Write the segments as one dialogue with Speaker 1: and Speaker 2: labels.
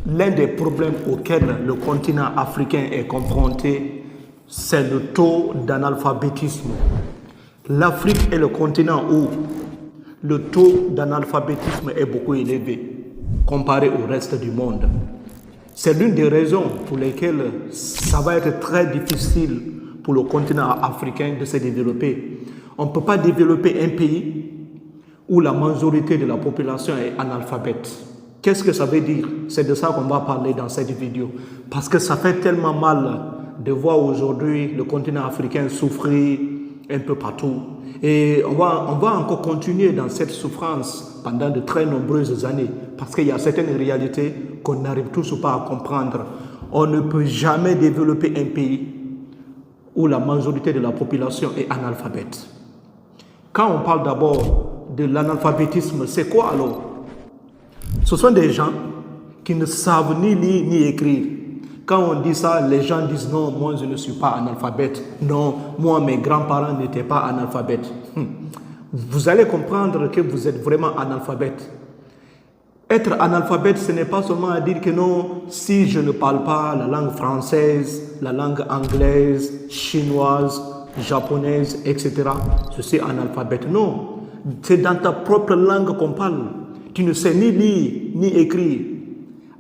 Speaker 1: L'un des problèmes auxquels le continent africain est confronté, c'est le taux d'analphabétisme. L'Afrique est le continent où le taux d'analphabétisme est beaucoup élevé comparé au reste du monde. C'est l'une des raisons pour lesquelles ça va être très difficile pour le continent africain de se développer. On ne peut pas développer un pays où la majorité de la population est analphabète. Qu'est-ce que ça veut dire? C'est de ça qu'on va parler dans cette vidéo. Parce que ça fait tellement mal de voir aujourd'hui le continent africain souffrir un peu partout. Et on va encore continuer dans cette souffrance pendant de très nombreuses années. Parce qu'il y a certaines réalités qu'on n'arrive tous pas à comprendre. On ne peut jamais développer un pays où la majorité de la population est analphabète. Quand on parle d'abord de l'analphabétisme, c'est quoi alors? Ce sont des gens qui ne savent ni lire ni écrire. Quand on dit ça, les gens disent non, moi je ne suis pas analphabète. Non, moi mes grands-parents n'étaient pas analphabètes. Vous allez comprendre que vous êtes vraiment analphabète. Être analphabète, ce n'est pas seulement à dire que non, si je ne parle pas la langue française, la langue anglaise, chinoise, japonaise, etc., je suis analphabète. Non, c'est dans ta propre langue qu'on parle. Tu ne sais ni lire, ni écrire.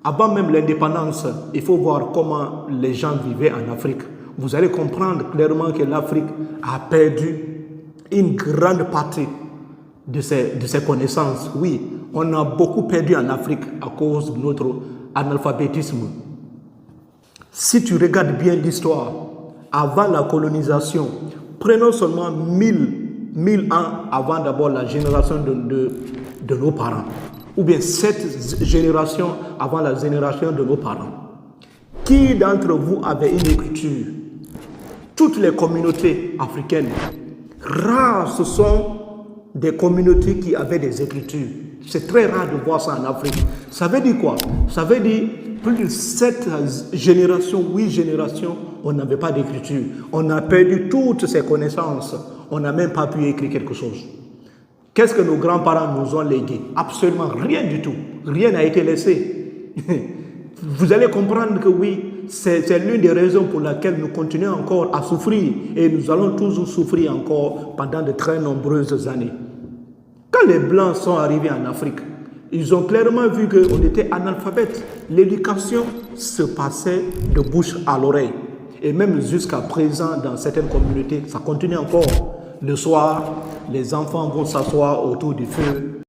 Speaker 1: Avant même l'indépendance, il faut voir comment les gens vivaient en Afrique. Vous allez comprendre clairement que l'Afrique a perdu une grande partie de ses connaissances. Oui, on a beaucoup perdu en Afrique à cause de notre analphabétisme. Si tu regardes bien l'histoire, avant la colonisation, prenons seulement 1000 ans avant d'abord la génération de nos parents, ou bien 7 générations avant la génération de nos parents. Qui d'entre vous avait une écriture? Toutes les communautés africaines, rares ce sont des communautés qui avaient des écritures. C'est très rare de voir ça en Afrique. Ça veut dire quoi? Ça veut dire plus de 7 générations, 8 générations, on n'avait pas d'écriture. On a perdu toutes ces connaissances. On n'a même pas pu écrire quelque chose. Qu'est-ce que nos grands-parents nous ont légué? Absolument rien du tout. Rien n'a été laissé. Vous allez comprendre que oui, c'est l'une des raisons pour laquelle nous continuons encore à souffrir. Et nous allons toujours souffrir encore pendant de très nombreuses années. Quand les Blancs sont arrivés en Afrique, ils ont clairement vu qu'on était analphabètes. L'éducation se passait de bouche à l'oreille. Et même jusqu'à présent, dans certaines communautés, ça continue encore. Le soir, les enfants vont s'asseoir autour du feu